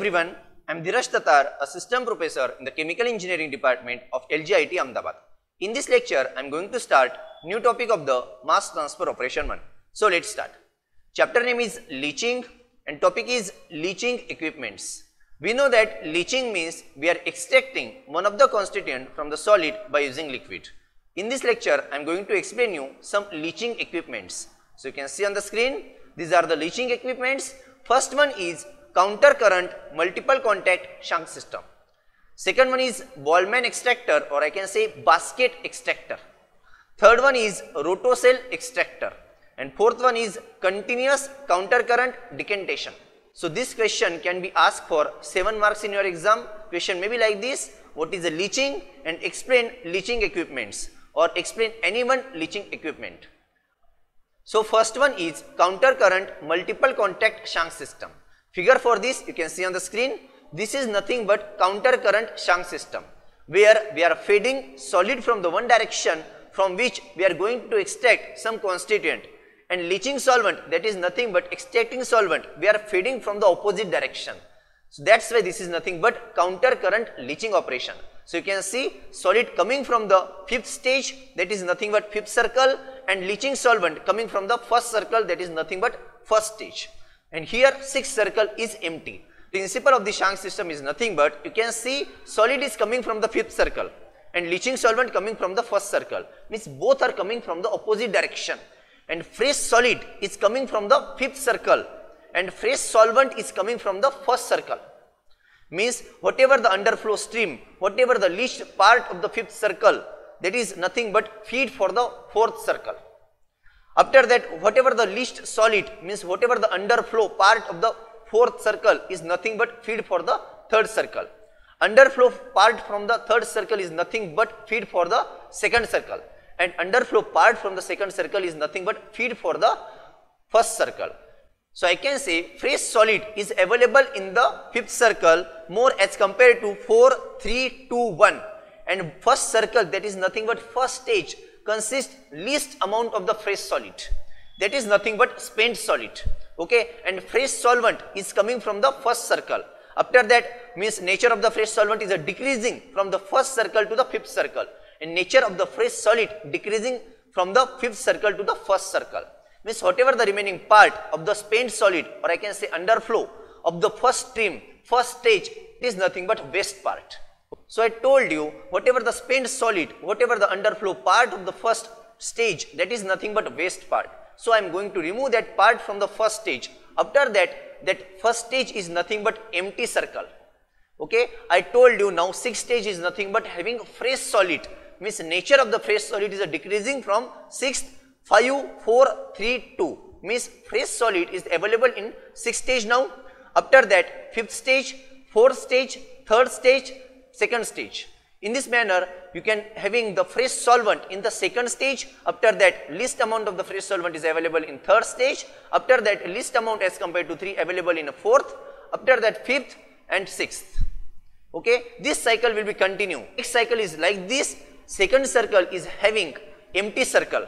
everyone, I am Dhiraj Tatar, a system professor in the Chemical Engineering Department of LGIT Ahmedabad. In this lecture, I am going to start new topic of the mass transfer operation 1. So let's start. Chapter name is leaching and topic is leaching equipments. We know that leaching means we are extracting one of the constituent from the solid by using liquid. In this lecture, I am going to explain you some leaching equipments. So you can see on the screen, these are the leaching equipments. First one is counter current multiple contact shunt system. Second one is Ballman extractor, or I can say basket extractor. Third one is rotocell extractor. And fourth one is continuous counter current decantation. So this question can be asked for 7 marks in your exam. Question may be like this: what is a leaching, and explain leaching equipments, or explain any one leaching equipment. So first one is counter current multiple contact shunt system. Figure for this you can see on the screen. This is nothing but counter current shunt system, where we are feeding solid from the one direction from which we are going to extract some constituent, and leaching solvent, that is nothing but extracting solvent, we are feeding from the opposite direction. So that's why this is nothing but counter current leaching operation. So you can see solid coming from the fifth stage, that is nothing but fifth circle, and leaching solvent coming from the first circle, that is nothing but first stage. And here sixth circle is empty. Principle of the shunt system is nothing but, you can see solid is coming from the fifth circle and leaching solvent coming from the first circle, means both are coming from the opposite direction, and fresh solid is coming from the fifth circle and fresh solvent is coming from the first circle. Means whatever the underflow stream, whatever the leached part of the fifth circle, that is nothing but feed for the fourth circle. After that, whatever the leached solid, means whatever the underflow part of the fourth circle, is nothing but feed for the third circle. Underflow part from the third circle is nothing but feed for the second circle, and underflow part from the second circle is nothing but feed for the first circle. So I can say fresh solid is available in the fifth circle more as compared to 4, 3, 2, 1, and first circle, that is nothing but first stage, consists least amount of the fresh solid, that is nothing but spent solid, okay, and fresh solvent is coming from the first circle. After that, means nature of the fresh solvent is a decreasing from the first circle to the fifth circle, and nature of the fresh solid decreasing from the fifth circle to the first circle. Means whatever the remaining part of the spent solid, or I can say underflow of the first stream, first stage, it is nothing but waste part. So I told you, whatever the spent solid, whatever the underflow part of the first stage, that is nothing but waste part. So I am going to remove that part from the first stage. After that, that first stage is nothing but empty circle. Okay, I told you now sixth stage is nothing but having fresh solid, means nature of the fresh solid is a decreasing from 6th, 5, 4, 3, 2, means fresh solid is available in sixth stage now. After that, fifth stage, fourth stage, third stage, second stage. In this manner, you can having the fresh solvent in the second stage. After that, least amount of the fresh solvent is available in third stage. After that, least amount as compared to 3 available in a fourth. After that, fifth and sixth. Okay, this cycle will be continue. Next cycle is like this. Second circle is having empty circle.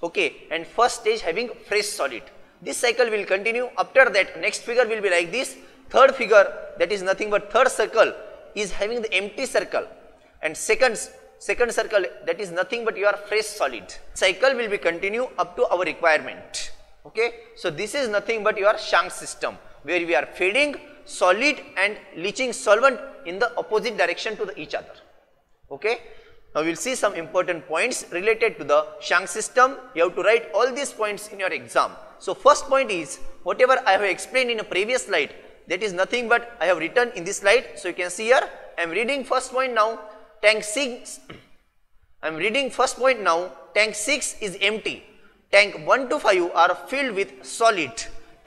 Okay, and first stage having fresh solid. This cycle will continue. After that, next figure will be like this. Third figure, that is nothing but third circle, is having the empty circle, and second circle, that is nothing but your fresh solid. Cycle will be continue up to our requirement. Okay, so this is nothing but your shunt system, where we are feeding solid and leaching solvent in the opposite direction to each other. Okay, now we will see some important points related to the shunt system. You have to write all these points in your exam. So first point is, whatever I have explained in a previous slide, that is nothing but I have written in this slide. So you can see here, I am reading first point now, tank 6, I am reading first point now, tank 6 is empty, tank 1 to 5 are filled with solid,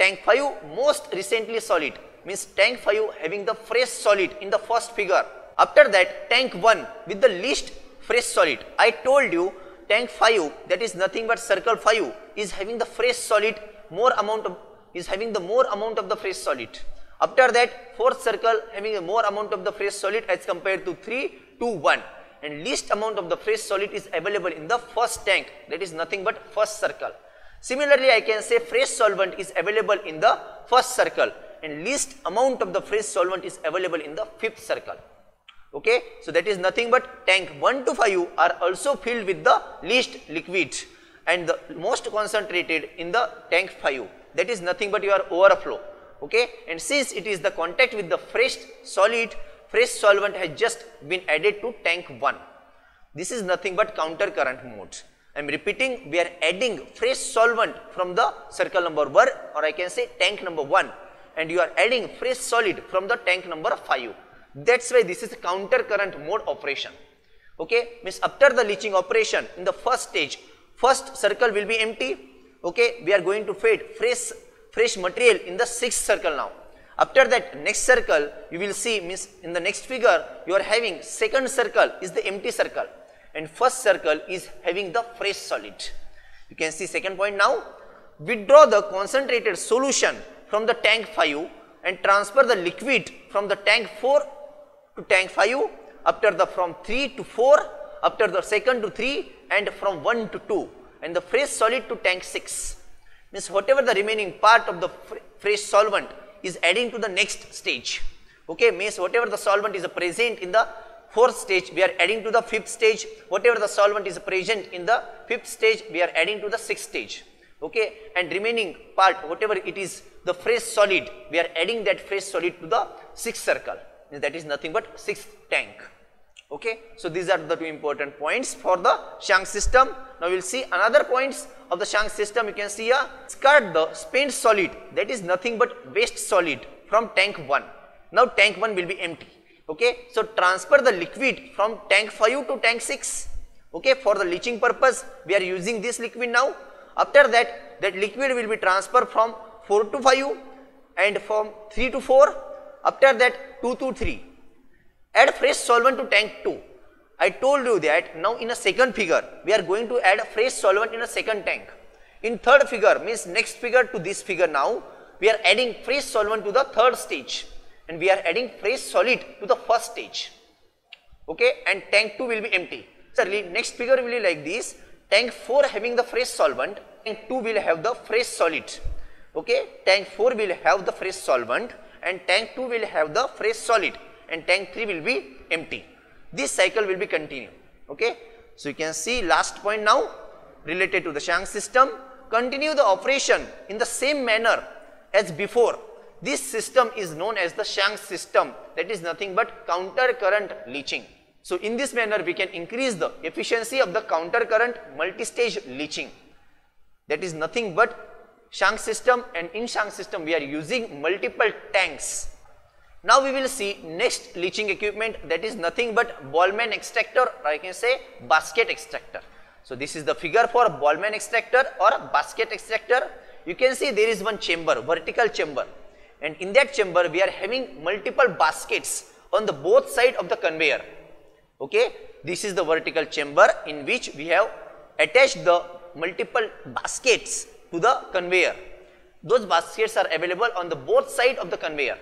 tank 5 most recently solid, means tank 5 having the fresh solid in the first figure. After that, tank 1 with the least fresh solid. I told you tank 5, that is nothing but circle 5, is having the fresh solid, more amount of the fresh solid. After that, fourth circle having a more amount of the fresh solid as compared to 3, 2, 1, and least amount of the fresh solid is available in the first tank, that is nothing but first circle. Similarly, I can say fresh solvent is available in the first circle, and least amount of the fresh solvent is available in the fifth circle. Okay, so that is nothing but tank 1 to 5 are also filled with the least liquid and the most concentrated in the tank 5, that is nothing but your overflow. Okay, and since it is the contact with the fresh solid, fresh solvent has just been added to tank 1. This is nothing but counter current mode. I am repeating, we are adding fresh solvent from the circle number 1, or I can say tank number 1, and you are adding fresh solid from the tank number 5. That's why this is a counter current mode operation. Okay, means after the leaching operation in the first stage, first circle will be empty. Okay, we are going to feed fresh material in the sixth circle now. After that, next circle you will see, means in the next figure you are having second circle is the empty circle and first circle is having the fresh solid. You can see second point now. Withdraw the concentrated solution from the tank 5 and transfer the liquid from the tank 4 to tank 5, after the from 3 to 4, after the second to 3, and from 1 to 2, and the fresh solid to tank 6. Means whatever the remaining part of the fresh solvent is adding to the next stage. Okay, means whatever the solvent is present in the fourth stage, we are adding to the fifth stage. Whatever the solvent is present in the fifth stage, we are adding to the sixth stage. Okay, and remaining part, whatever it is the fresh solid, we are adding that fresh solid to the sixth circle. That is nothing but sixth tank. Okay, so these are the two important points for the shank system. Now we will see another points of the shank system. You can see here, discard the spent solid, that is nothing but waste solid from tank 1. Now tank 1 will be empty. Okay, so transfer the liquid from tank 5 to tank 6. Okay, for the leaching purpose we are using this liquid now. After that, that liquid will be transferred from 4 to 5 and from 3 to 4. After that, 2 to 3. Add fresh solvent to tank 2. I told you that now in a second figure, we are going to add fresh solvent in a second tank. In third figure, means next figure to this figure now, we are adding fresh solvent to the third stage. And we are adding fresh solid to the first stage. Okay, and tank 2 will be empty. So next figure will be like this. Tank 4 having the fresh solvent, tank 2 will have the fresh solid. Okay, tank 4 will have the fresh solvent and tank 2 will have the fresh solid and tank 3 will be empty. This cycle will be continued. Okay, so you can see last point now related to the shank system. Continue the operation in the same manner as before. This system is known as the shank system, that is nothing but counter current leaching. So in this manner we can increase the efficiency of the counter current multi-stage leaching. That is nothing but shank system, and in shank system we are using multiple tanks. Now we will see next leaching equipment, that is nothing but Boltzmann extractor, or I can say basket extractor. So this is the figure for Boltzmann extractor or basket extractor. You can see there is one chamber, vertical chamber, and in that chamber we are having multiple baskets on the both side of the conveyor. Okay, this is the vertical chamber in which we have attached the multiple baskets to the conveyor. Those baskets are available on the both side of the conveyor,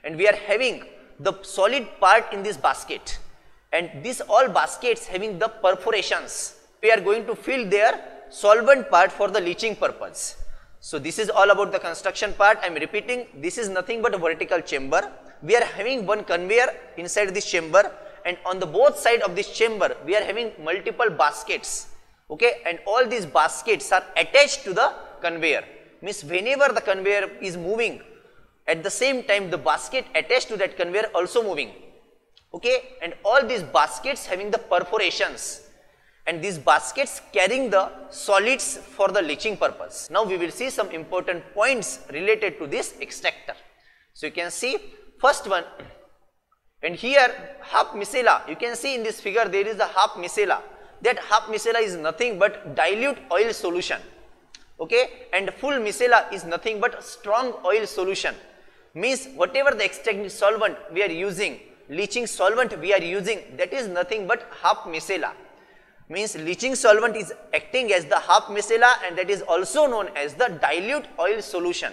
and we are having the solid part in this basket, and these all baskets having the perforations. We are going to fill their solvent part for the leaching purpose. So this is all about the construction part. I am repeating, this is nothing but a vertical chamber. We are having one conveyor inside this chamber, and on the both side of this chamber we are having multiple baskets. Okay, and all these baskets are attached to the conveyor. Means whenever the conveyor is moving, at the same time the basket attached to that conveyor also moving. Okay, and all these baskets having the perforations, and these baskets carrying the solids for the leaching purpose. Now we will see some important points related to this extractor. So you can see first one, and here half micella, you can see in this figure there is a half micella. That half micella is nothing but dilute oil solution. Okay, and full micella is nothing but strong oil solution. Means whatever the extracting solvent we are using, leaching solvent we are using, that is nothing but half micella. Means leaching solvent is acting as the half micella, and that is also known as the dilute oil solution.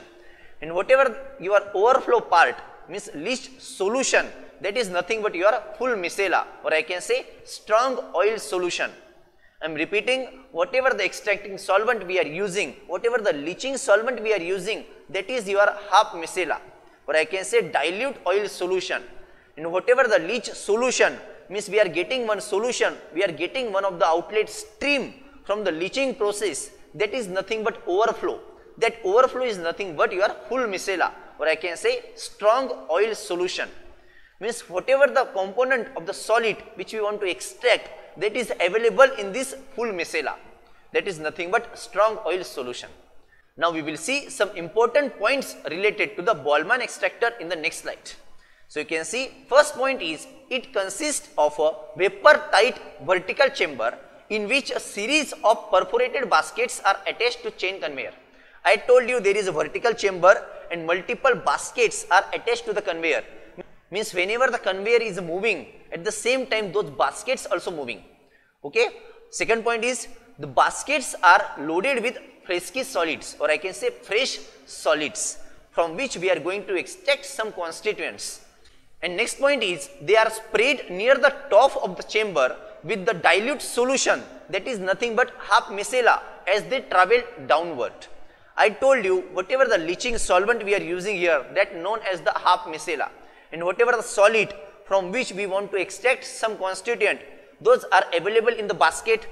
And whatever your overflow part, means leached solution, that is nothing but your full micella, or I can say strong oil solution. I am repeating, whatever the extracting solvent we are using, whatever the leaching solvent we are using, that is your half micella. or I can say dilute oil solution. And whatever the leach solution means we are getting one solution, we are getting one of the outlet stream from the leaching process, that is nothing but overflow. That overflow is nothing but your full micella, or I can say strong oil solution. Means whatever the component of the solid which we want to extract, that is available in this full micella, that is nothing but strong oil solution. Now we will see some important points related to the Boltzmann extractor in the next slide. So you can see first point is it consists of a vapor tight vertical chamber in which a series of perforated baskets are attached to chain conveyor. I told you there is a vertical chamber and multiple baskets are attached to the conveyor. Means whenever the conveyor is moving, at the same time those baskets also moving. Okay. Second point is the baskets are loaded with fresky solids, or I can say fresh solids, from which we are going to extract some constituents. And next point is they are sprayed near the top of the chamber with the dilute solution, that is nothing but half micella, as they travel downward. I told you whatever the leaching solvent we are using here, that known as the half micella, and whatever the solid from which we want to extract some constituent, those are available in the basket.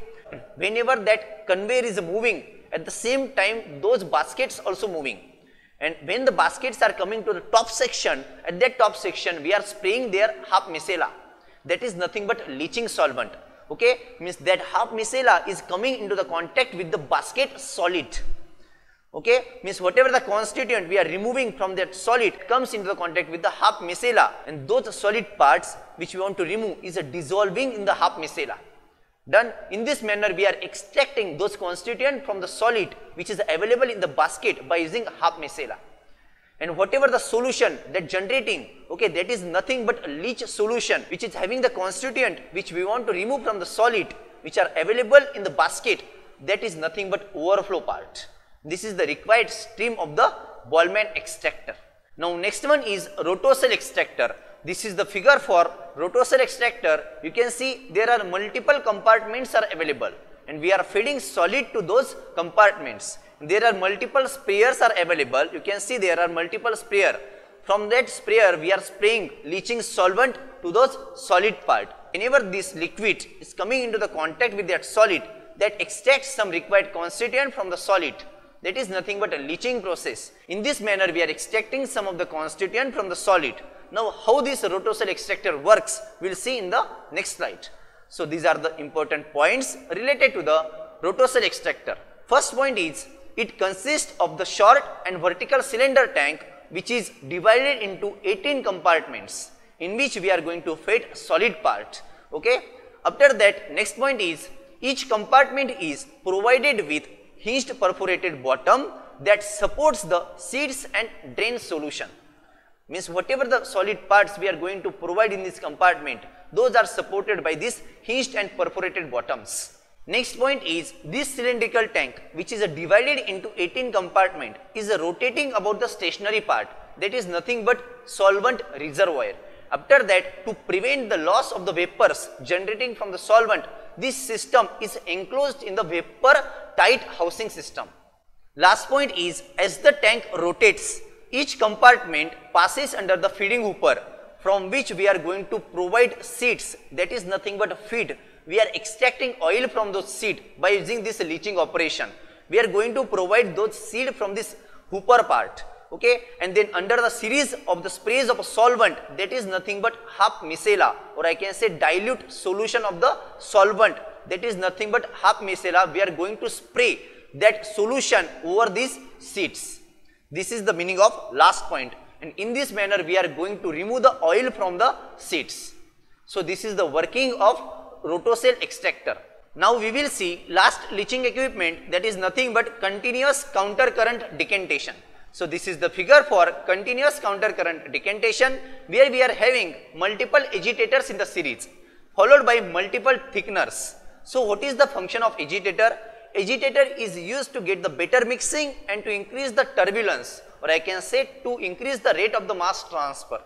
Whenever that conveyor is moving, at the same time those baskets also moving. And when the baskets are coming to the top section, at that top section we are spraying their half micella, that is nothing but leaching solvent. Okay, means that half micella is coming into the contact with the basket solid. Okay, means whatever the constituent we are removing from that solid comes into the contact with the half micella, and those solid parts which we want to remove is dissolving in the half micella. Done. In this manner we are extracting those constituents from the solid which is available in the basket by using half micella. And whatever the solution that generating, okay, that is nothing but a leach solution which is having the constituent which we want to remove from the solid which are available in the basket, that is nothing but overflow part. This is the required stream of the Boltzmann extractor. Now next one is rotocell extractor. This is the figure for rotocell extractor. You can see there are multiple compartments are available and we are feeding solid to those compartments. There are multiple sprayers are available. You can see there are multiple sprayer. From that sprayer we are spraying leaching solvent to those solid part. Whenever this liquid is coming into the contact with that solid, that extracts some required constituent from the solid. That is nothing but a leaching process. In this manner we are extracting some of the constituent from the solid. Now how this rotocell extractor works, we will see in the next slide. So these are the important points related to the rotocell extractor. First point is it consists of the short and vertical cylinder tank which is divided into 18 compartments in which we are going to feed solid part. Okay. After that, next point is each compartment is provided with hinged perforated bottom that supports the seeds and drain solution. Means whatever the solid parts we are going to provide in this compartment, those are supported by this hinged and perforated bottoms. Next point is this cylindrical tank which is divided into 18 compartment is rotating about the stationary part, that is nothing but solvent reservoir. After that, to prevent the loss of the vapors generating from the solvent, this system is enclosed in the vapor tight housing system. Last point is as the tank rotates, each compartment passes under the feeding hooper from which we are going to provide seeds, that is nothing but a feed. We are extracting oil from those seed by using this leaching operation. We are going to provide those seed from this hooper part. Okay, and then under the series of the sprays of a solvent, that is nothing but half micella, or I can say dilute solution of the solvent, that is nothing but half micella. We are going to spray that solution over these seeds. This is the meaning of last point, and in this manner we are going to remove the oil from the seeds. So this is the working of rotocell extractor. Now we will see last leaching equipment, that is nothing but continuous counter current decantation. So this is the figure for continuous counter current decantation, where we are having multiple agitators in the series followed by multiple thickeners. So what is the function of agitator? Agitator is used to get the better mixing and to increase the turbulence, or I can say to increase the rate of the mass transfer.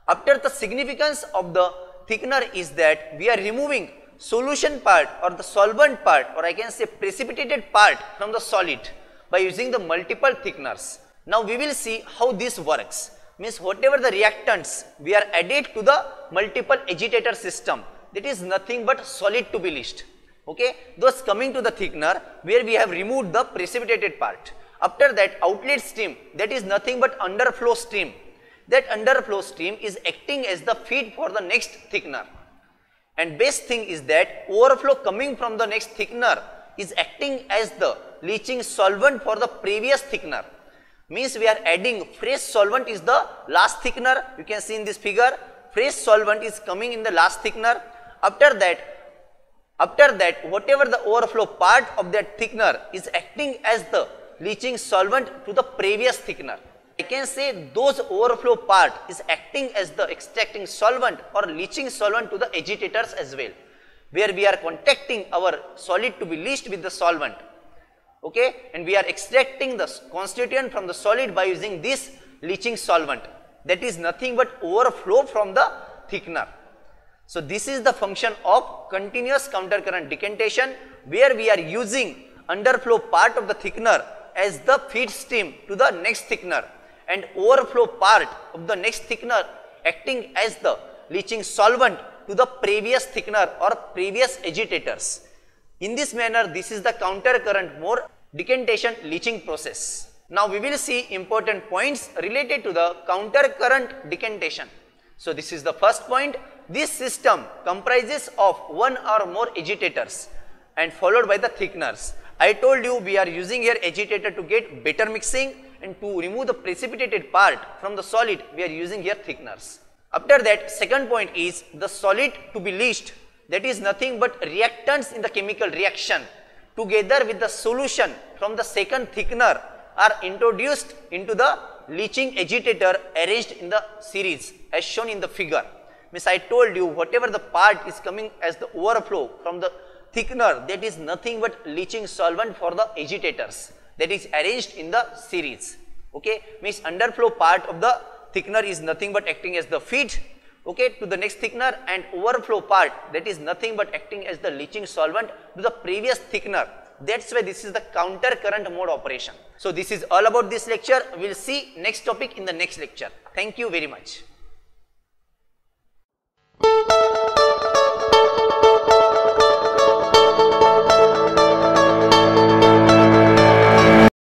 After, the significance of the thickener is that we are removing solution part or the solvent part, or I can say precipitated part from the solid by using the multiple thickeners. Now we will see how this works. means whatever the reactants we are added to the multiple agitator system, that is nothing but solid to be leached. Okay, those coming to the thickener where we have removed the precipitated part. After that, outlet stream, that is nothing but underflow stream. That underflow stream is acting as the feed for the next thickener. And best thing is that overflow coming from the next thickener is acting as the leaching solvent for the previous thickener. Means we are adding fresh solvent is the last thickener. You can see in this figure, fresh solvent is coming in the last thickener. After that, whatever the overflow part of that thickener is acting as the leaching solvent to the previous thickener. I can say those overflow part is acting as the extracting solvent or leaching solvent to the agitators as well, where we are contacting our solid to be leached with the solvent. Okay, and we are extracting the constituent from the solid by using this leaching solvent. That is nothing but overflow from the thickener. So this is the function of continuous countercurrent decantation, where we are using underflow part of the thickener as the feed stream to the next thickener, and overflow part of the next thickener acting as the leaching solvent to the previous thickener or previous agitators. In this manner, this is the countercurrent mode decantation leaching process. Now we will see important points related to the countercurrent decantation. So this is the first point. This system comprises of one or more agitators and followed by the thickeners. I told you we are using here agitator to get better mixing, and to remove the precipitated part from the solid we are using here thickeners. After that, second point is the solid to be leached, that is nothing but reactants in the chemical reaction together with the solution from the second thickener are introduced into the leaching agitator arranged in the series as shown in the figure. Means I told you whatever the part is coming as the overflow from the thickener, that is nothing but leaching solvent for the agitators, that is arranged in the series. Okay, means underflow part of the thickener is nothing but acting as the feed, okay, to the next thickener, and overflow part, that is nothing but acting as the leaching solvent to the previous thickener. That's why this is the counter current mode operation. So this is all about this lecture. We will see next topic in the next lecture. Thank you very much.